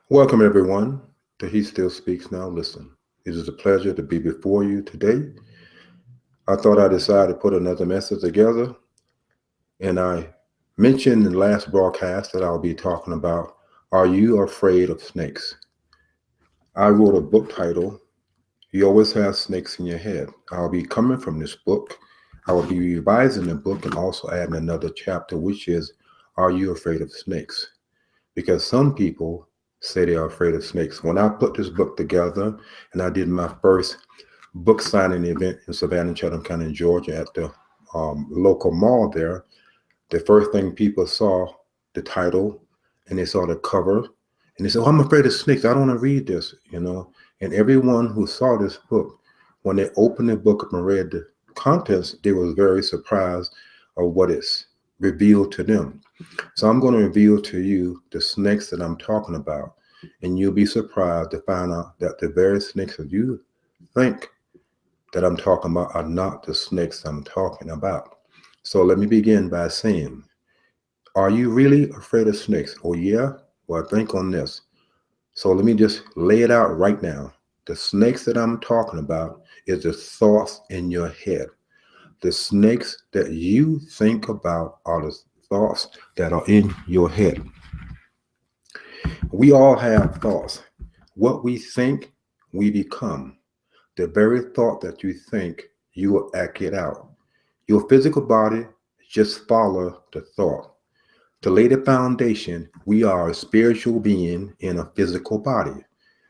Welcome, everyone, to He Still Speaks Now. Listen, it is a pleasure to be before you today. I thought I decided to put another message together, and I mentioned in the last broadcast that I'll be talking about Are You Afraid of Snakes? I wrote a book title, You Always Have Snakes in Your Head. I'll be coming from this book. I will be revising the book and also adding another chapter, which is Are You Afraid of Snakes? Because some people say they are afraid of snakes. When I put this book together and I did my first book signing event in Savannah, Chatham County, Georgia, at the local mall there, the first thing people saw the title and they saw the cover and they said, "Oh, I'm afraid of snakes. I don't want to read this." And everyone who saw this book, when they opened the book up and read the contents, they was very surprised of what it's revealed to them. So I'm going to reveal to you the snakes that I'm talking about, and you'll be surprised to find out that the very snakes that you think that I'm talking about are not the snakes I'm talking about. So let me begin by saying, are you really afraid of snakes? Oh, yeah? Well, think on this. So let me just lay it out right now. The snakes that I'm talking about is the thoughts in your head. The snakes that you think about are the thoughts that are in your head. We all have thoughts. What we think, we become. The very thought that you think, you will act it out. Your physical body just follow the thought. To lay the foundation, we are a spiritual being in a physical body.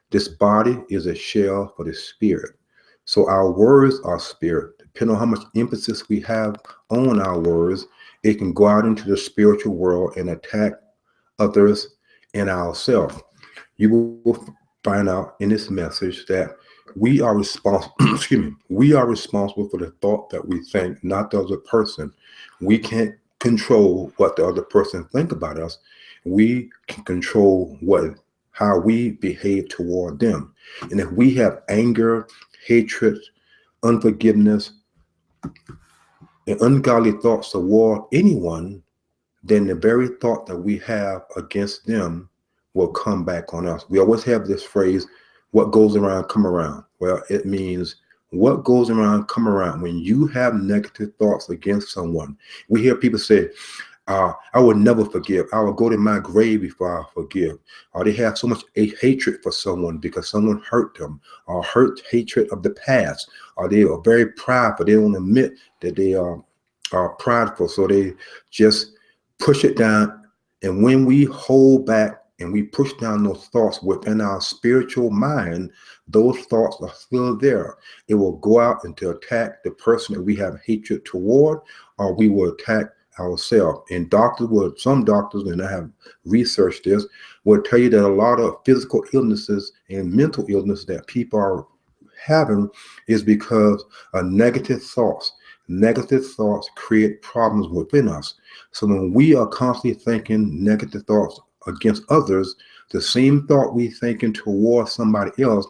This body is a shell for the spirit. So our words are spirit. Depending on how much emphasis we have on our words, it can go out into the spiritual world and attack others and ourselves. You will find out in this message that we are responsible excuse me, we are responsible for the thought that we think, not the other person. We can't control what the other person think about us. We can control what how we behave toward them. And if we have anger, hatred, unforgiveness, and ungodly thoughts toward anyone, then the very thought that we have against them will come back on us. We always have this phrase, what goes around, come around. Well, it means what goes around, come around. When you have negative thoughts against someone, we hear people say, I will never forgive. I will go to my grave before I forgive. Or they have so much hatred for someone because someone hurt them, or hurt hatred of the past, or they are very prideful. They don't admit that they are prideful, so they just push it down. And when we hold back and we push down those thoughts within our spiritual mind, those thoughts are still there. It will go out and to attack the person that we have hatred toward, or we will attack ourselves. And some doctors, and I have researched this, will tell you that a lot of physical illnesses and mental illness that people are having is because of negative thoughts. Negative thoughts create problems within us. So when we are constantly thinking negative thoughts against others, the same thought we thinking towards somebody else,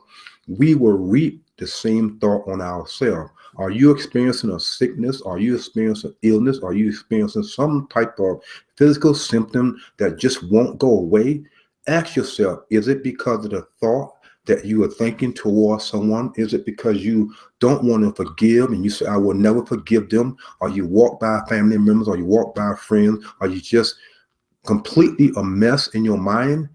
we will reap the same thought on ourselves. Are you experiencing a sickness? Are you experiencing illness? Are you experiencing some type of physical symptom that just won't go away? Ask yourself, is it because of the thought that you are thinking towards someone? Is it because you don't want to forgive and you say, I will never forgive them? Or you walk by family members, or you walk by friends, or you just completely a mess in your mind?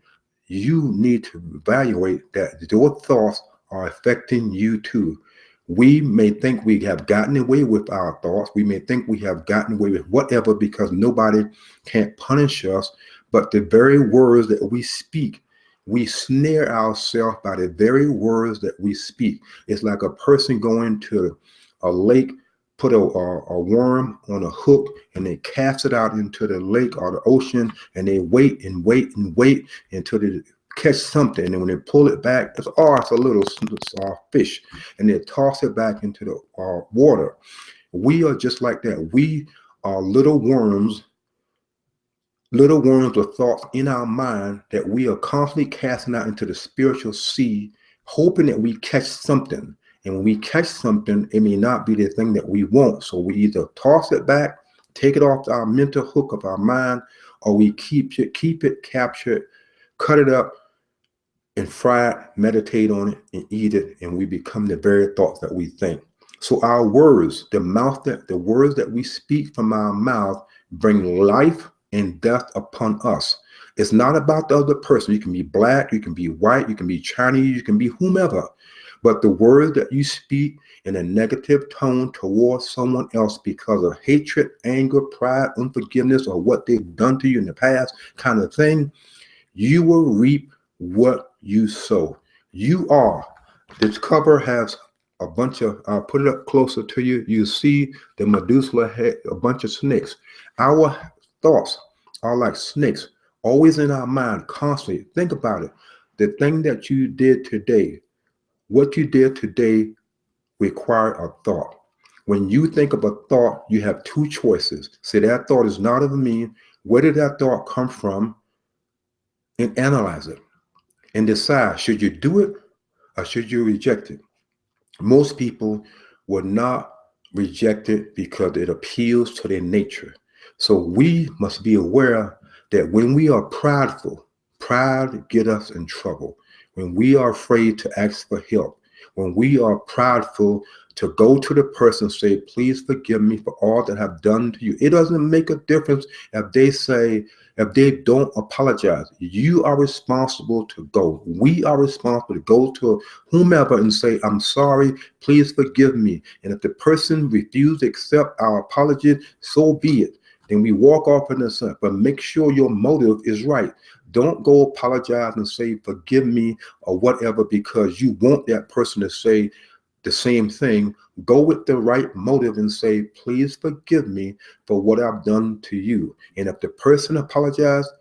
You need to evaluate that your thoughts are affecting you too. We may think we have gotten away with our thoughts. We may think we have gotten away with whatever because nobody can't punish us. But the very words that we speak, we snare ourselves by the very words that we speak. It's like a person going to a lake, put a worm on a hook, and they cast it out into the lake or the ocean, and they wait and wait and wait until they catch something. And then when they pull it back, it's a little fish, and they toss it back into the water. We are just like that. We are little worms with thoughts in our mind that we are constantly casting out into the spiritual sea, hoping that we catch something. And when we catch something, it may not be the thing that we want. So we either toss it back, take it off our mental hook of our mind, or we keep it, capture it, cut it up, and fry it, meditate on it, and eat it, and we become the very thoughts that we think. So our words, the words that we speak from our mouth bring life and death upon us. It's not about the other person. You can be black, you can be white, you can be Chinese, you can be whomever. But the words that you speak in a negative tone towards someone else because of hatred, anger, pride, unforgiveness, or what they've done to you in the past, kind of thing, you will reap what you sow. You are. This cover has a bunch of, I'll put it up closer to you. You see the Medusa head, a bunch of snakes. Our thoughts are like snakes, always in our mind, constantly. Think about it. The thing that you did today, what you did today require a thought. When you think of a thought, you have two choices. Say that thought is not of me. Where did that thought come from? And analyze it and decide, should you do it or should you reject it? Most people will not reject it because it appeals to their nature. So we must be aware that when we are prideful, pride get us in trouble. When we are afraid to ask for help, when we are prideful to go to the person and say, please forgive me for all that I've done to you. It doesn't make a difference if they don't apologize. You are responsible to go. We are responsible to go to whomever and say, I'm sorry, please forgive me. And if the person refuses to accept our apology, so be it. Then we walk off in the sun. But make sure your motive is right. Don't go apologize and say, forgive me or whatever, because you want that person to say the same thing. Go with the right motive and say, please forgive me for what I've done to you. And if the person apologizes,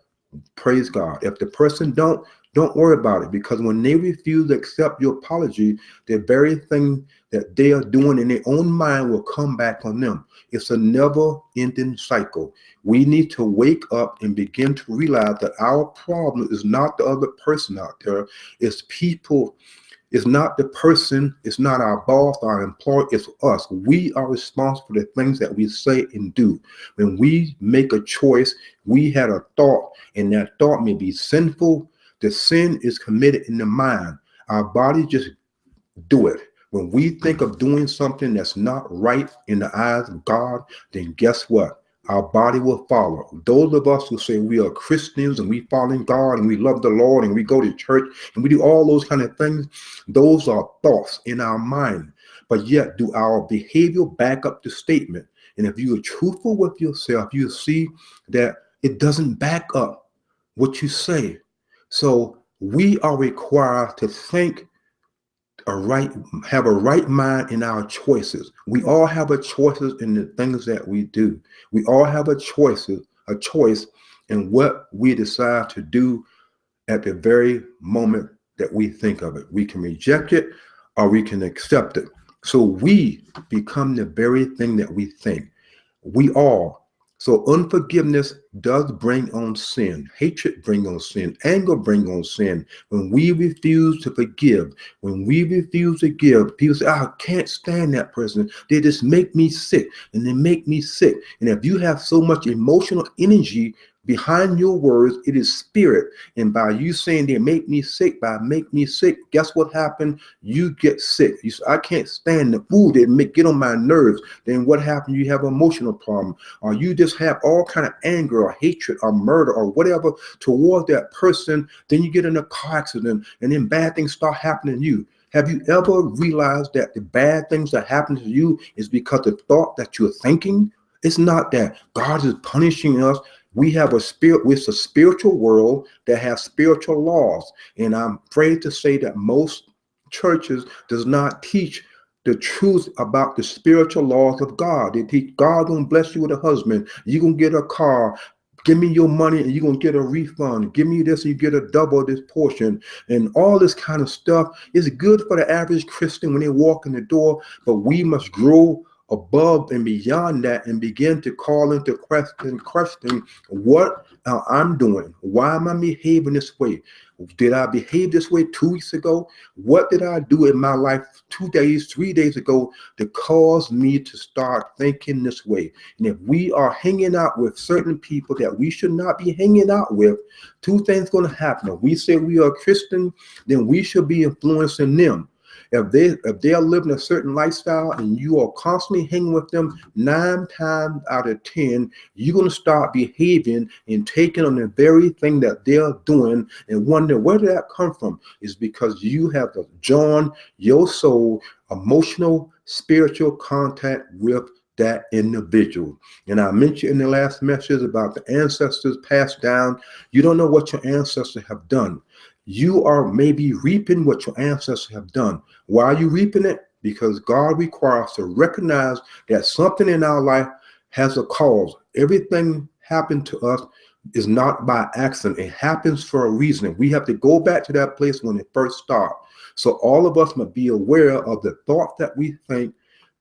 praise God. If the person don't worry about it, because when they refuse to accept your apology, the very thing that they are doing in their own mind will come back on them. It's a never-ending cycle. We need to wake up and begin to realize that our problem is not the other person out there. It's people. It's not the person, it's not our boss, our employer, it's us. We are responsible for the things that we say and do. When we make a choice, we had a thought, and that thought may be sinful. The sin is committed in the mind. Our body just do it. When we think of doing something that's not right in the eyes of God, then guess what? Our body will follow. Those of us who say we are Christians and we follow in God and we love the Lord and we go to church and we do all those kind of things, those are thoughts in our mind. But yet, do our behavior back up the statement? And if you are truthful with yourself, you see that it doesn't back up what you say. So we are required to think have a right mind in our choices. We all have a choices in the things that we do. We all have a choice in what we decide to do at the very moment that we think of it. We can reject it or we can accept it. So we become the very thing that we think. We all. So unforgiveness does bring on sin. Hatred bring on sin. Anger bring on sin. When we refuse to forgive, when we refuse to give, people say, I can't stand that person. They just make me sick, and they make me sick. And if you have so much emotional energy behind your words, it is spirit. And by you saying they make me sick, guess what happened? You get sick. You say, I can't stand the food. Get on my nerves. Then what happened? You have an emotional problem. Or you just have all kind of anger or hatred or murder or whatever toward that person. Then you get in a car accident and then bad things start happening to you. Have you ever realized that the bad things that happen to you is because of the thought that you're thinking? It's not that God is punishing us. We have a spirit, it's a spiritual world that has spiritual laws. And I'm afraid to say that most churches does not teach the truth about the spiritual laws of God. They teach God gonna bless you with a husband, you're gonna get a car, give me your money and you're gonna get a refund, give me this and you get a double this portion, and all this kind of stuff is good for the average Christian when they walk in the door, but we must grow above and beyond that and begin to call into question what I'm doing. Why am I behaving this way? Did I behave this way 2 weeks ago? What did I do in my life 2 days, 3 days ago to cause me to start thinking this way? And if we are hanging out with certain people that we should not be hanging out with, two things going to happen. If we say we are Christian, then we should be influencing them. If they are living a certain lifestyle and you are constantly hanging with them, 9 times out of 10, you're going to start behaving and taking on the very thing that they're doing and wonder where did that come from. Is because you have to join your soul, emotional, spiritual contact with that individual. And I mentioned in the last message about the ancestors passed down. You don't know what your ancestors have done. You are maybe reaping what your ancestors have done. Why are you reaping it? Because God requires us to recognize that something in our life has a cause. Everything happened to us is not by accident. It happens for a reason. We have to go back to that place when it first started. So all of us must be aware of the thought that we think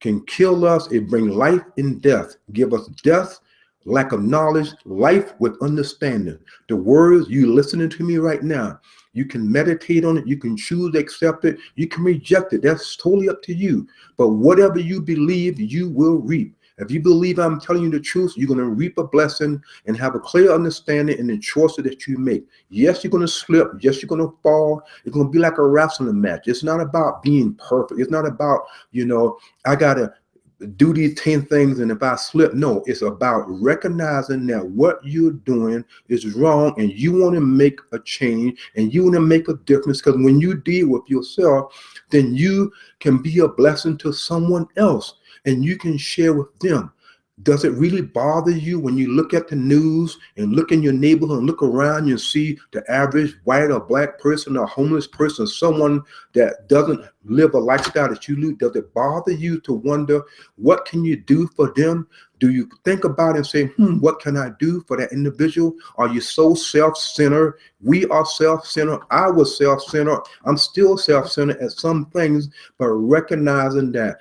can kill us. It brings life and death. Give us death, lack of knowledge, life with understanding. The words you listening to me right now, you can meditate on it. You can choose to accept it. You can reject it. That's totally up to you. But whatever you believe, you will reap. If you believe I'm telling you the truth, you're going to reap a blessing and have a clear understanding in the choices that you make. Yes, you're going to slip. Yes, you're going to fall. It's going to be like a wrestling match. It's not about being perfect. It's not about, I got to do these 10 things and if I slip. No, it's about recognizing that what you're doing is wrong and you want to make a change and you want to make a difference, because when you deal with yourself, then you can be a blessing to someone else and you can share with them. Does it really bother you when you look at the news and look in your neighborhood and look around and see the average white or black person or homeless person, someone that doesn't live a lifestyle that you live? Does it bother you to wonder what can you do for them? Do you think about it and say, what can I do for that individual? Are you so self-centered? We are self-centered. I was self-centered. I'm still self-centered at some things, but recognizing that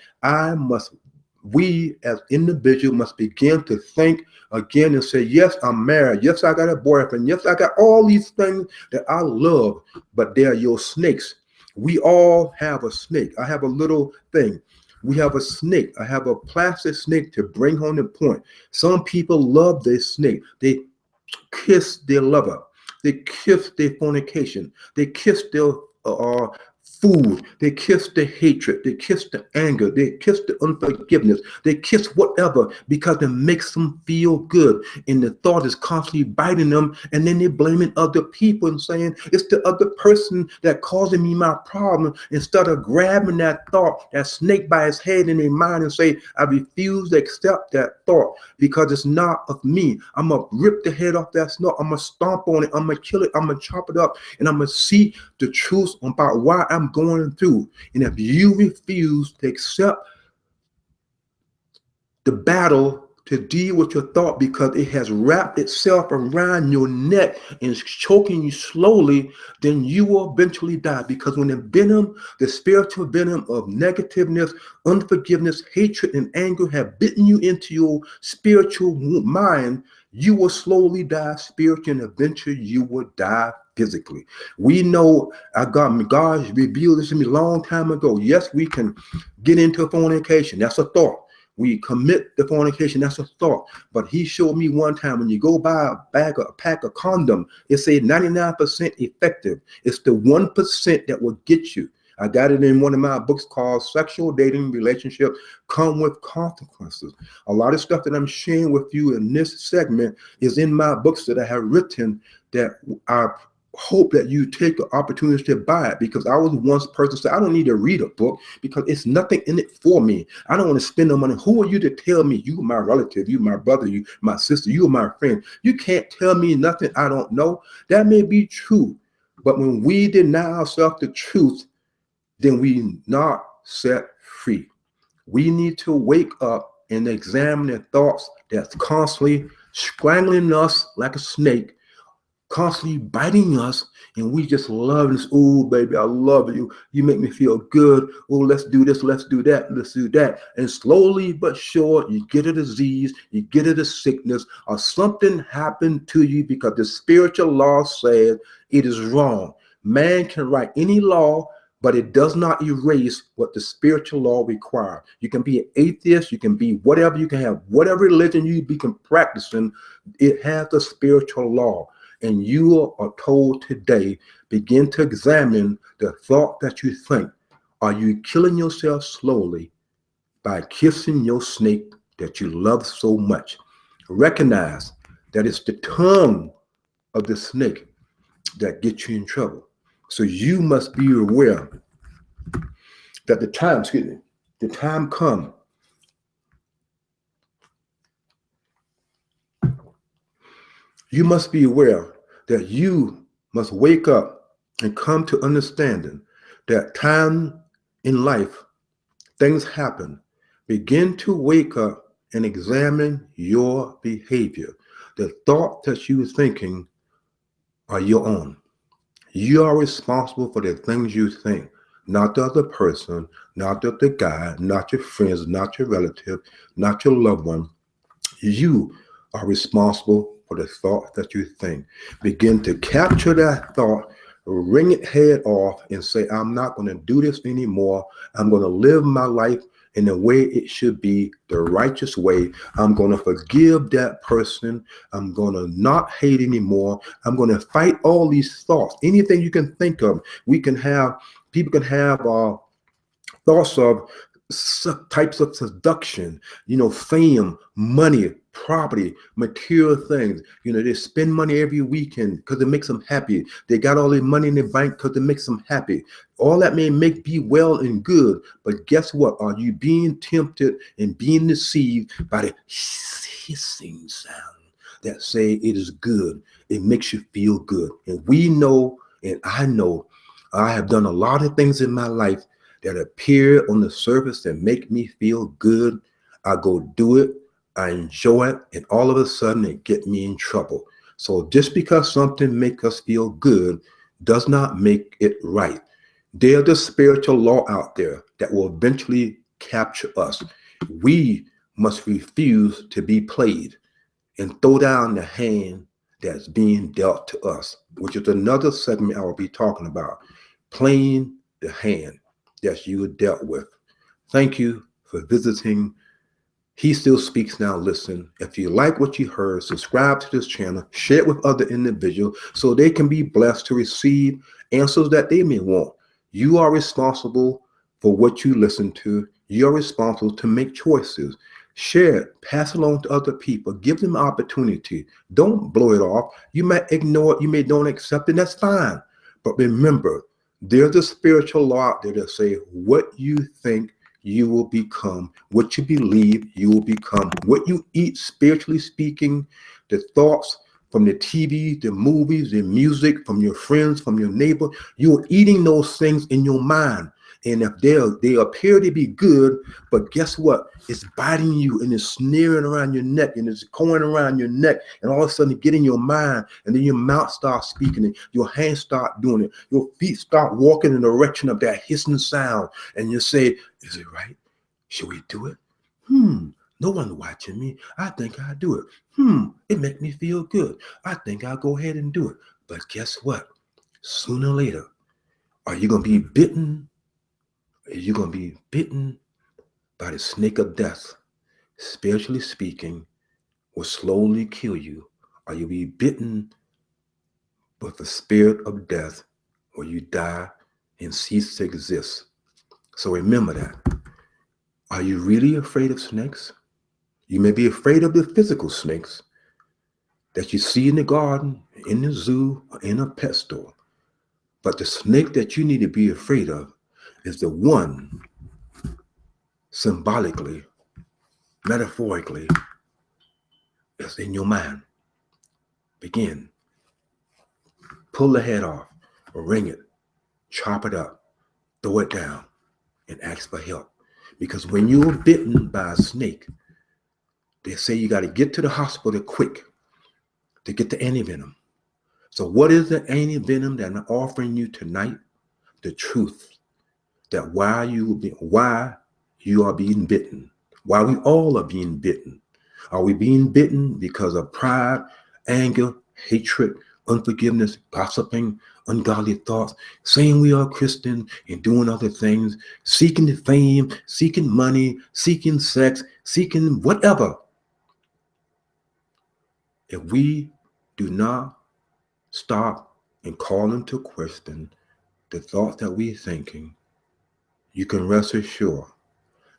we as individuals must begin to think again and say, yes, I'm married. Yes, I got a boyfriend. Yes, I got all these things that I love, but they're your snakes. We all have a snake. I have a little thing. We have a snake. I have a plastic snake to bring home the point. Some people love their snake. They kiss their lover. They kiss their fornication. They kiss their food. They kiss the hatred. They kiss the anger. They kiss the unforgiveness. They kiss whatever because it makes them feel good. And the thought is constantly biting them. And then they're blaming other people and saying, it's the other person that causing me my problem. Instead of grabbing that thought, that snake by its head in their mind and say, I refuse to accept that thought because it's not of me. I'm going to rip the head off that snake. I'm going to stomp on it. I'm going to kill it. I'm going to chop it up. And I'm going to see the truth about why I'm going through. And if you refuse to accept the battle to deal with your thought because it has wrapped itself around your neck and is choking you slowly, then you will eventually die. Because when the spiritual venom of negativeness, unforgiveness, hatred, and anger have bitten you into your spiritual mind, you will slowly die spiritually and eventually you will die physically. We know God revealed this to me a long time ago. Yes, we can get into fornication. That's a thought. We commit the fornication. That's a thought. But he showed me one time when you go buy a pack of condom, it's a 99% effective. It's the 1% that will get you. I got it in one of my books called Sexual Dating Relationship Come with Consequences. A lot of stuff that I'm sharing with you in this segment is in my books that I have written that I hope that you take the opportunity to buy it, because I was once a person say I don't need to read a book because it's nothing in it for me. I don't want to spend no money. Who are you to tell me? You my relative, you my brother, you my sister, you are my friend. You can't tell me nothing I don't know. That may be true, but when we deny ourselves the truth, then we not set free. We need to wake up and examine the thoughts that's constantly strangling us like a snake, constantly biting us, and we just love this. Oh, baby, I love you. You make me feel good. Oh, let's do this, let's do that, let's do that. And slowly but sure, you get a disease, you get a sickness, or something happened to you because the spiritual law says it is wrong. Man can write any law, but it does not erase what the spiritual law requires. You can be an atheist, you can be whatever, you can have whatever religion you be practicing. It has the spiritual law. And you are told today, begin to examine the thought that you think. Are you killing yourself slowly by kissing your snake that you love so much? Recognize that it's the tongue of the snake that gets you in trouble. So you must be aware that the time come. You must be aware that you must wake up and come to understanding that time in life, things happen. Begin to wake up and examine your behavior. The thought that you're thinking are your own. You are responsible for the things you think, not the other person, not the other guy, not your friends, not your relative, not your loved one. You are responsible for the thought that you think. Begin to capture that thought, wring it head off, and say, I'm not going to do this anymore. I'm going to live my life in the way it should be, the righteous way. I'm going to forgive that person. I'm going to not hate anymore. I'm going to fight all these thoughts. Anything you can think of, people can have thoughts of types of seduction, fame, money, property, material things. They spend money every weekend because it makes them happy. They got all their money in the bank because it makes them happy. All that may be well and good, but guess what? Are you being tempted and being deceived by the hissing sound that say it is good? It makes you feel good. And we know, and I know, I have done a lot of things in my life that appear on the surface that make me feel good. I go do it, I enjoy it, and all of a sudden it get me in trouble. So just because something makes us feel good does not make it right. There's the spiritual law out there that will eventually capture us. We must refuse to be played and throw down the hand that's being dealt to us, which is another segment I will be talking about. Playing the hand that you dealt with. Thank you for visiting He Still Speaks Now. Listen, if you like what you heard, subscribe to this channel, share it with other individuals so they can be blessed to receive answers that they may want. You are responsible for what you listen to. You're responsible to make choices. Share it, pass it along to other people, give them opportunity. Don't blow it off. You might ignore it, you may don't accept it, that's fine. But remember, there's a spiritual law out there that say what you think you will become, what you believe you will become, what you eat, spiritually speaking, the thoughts from the TV, the movies, the music, from your friends, from your neighbor, you're eating those things in your mind. And if they appear to be good, but guess what? It's biting you and it's sneering around your neck and it's going around your neck, and all of a sudden it get in your mind, and then your mouth starts speaking it, your hands start doing it, your feet start walking in the direction of that hissing sound, and you say, is it right? Should we do it? No one's watching me. I think I'll do it. It makes me feel good. I think I'll go ahead and do it. But guess what? Sooner or later, are you going to be bitten? Are you going to be bitten by the snake of death? Spiritually speaking, will slowly kill you, or you'll be bitten with the spirit of death, where you die and cease to exist. So remember that. Are you really afraid of snakes? You may be afraid of the physical snakes that you see in the garden, in the zoo, or in a pet store. But the snake that you need to be afraid of is the one symbolically, metaphorically, that's in your mind. Begin. Pull the head off, wring it, chop it up, throw it down, and ask for help. Because when you're bitten by a snake, they say you got to get to the hospital quick to get the antivenom. So what is the anti-venom that I'm offering you tonight? The truth that why you are being bitten, why we all are being bitten. Are we being bitten because of pride, anger, hatred, unforgiveness, gossiping, ungodly thoughts, saying we are Christian and doing other things, seeking the fame, seeking money, seeking sex, seeking whatever? If we do not stop and call into question the thoughts that we're thinking, you can rest assured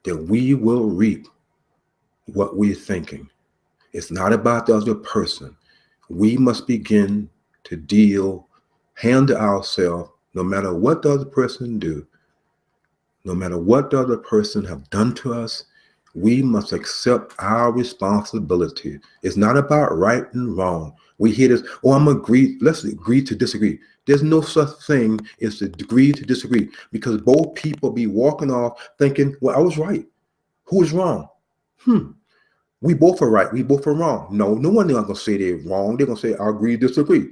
that we will reap what we're thinking. It's not about the other person. We must begin to handle ourselves, no matter what the other person do, no matter what the other person have done to us. We must accept our responsibility. It's not about right and wrong. We hear this, oh, let's agree to disagree. There's no such thing as to agree to disagree, because both people be walking off thinking, well, I was right. Who is wrong? We both are right. We both are wrong. No, no one is going to say they're wrong. They're going to say, I agree, disagree.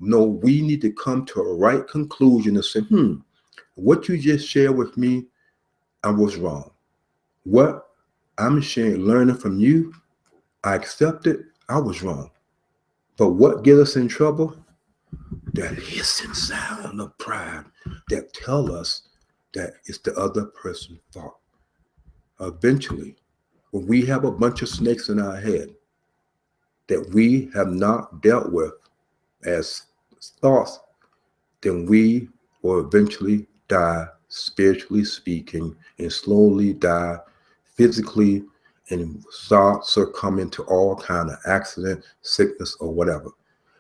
No, we need to come to a right conclusion and say, what you just shared with me, I was wrong. What I'm sharing, learning from you, I accept it, I was wrong. But what gets us in trouble? That hissing sound of pride that tell us that it's the other person's fault. Eventually, when we have a bunch of snakes in our head that we have not dealt with as thoughts, then we will eventually die, spiritually speaking, and slowly die physically, and start succumbing to all kind of accident, sickness, or whatever.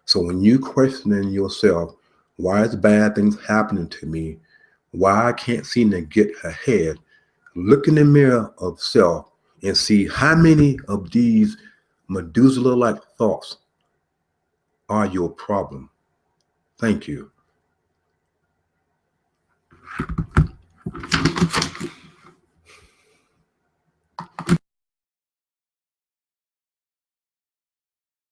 So when you questioning yourself, why is bad things happening to me? Why I can't seem to get ahead? Look in the mirror of self and see how many of these Methuselah-like thoughts are your problem. Thank you.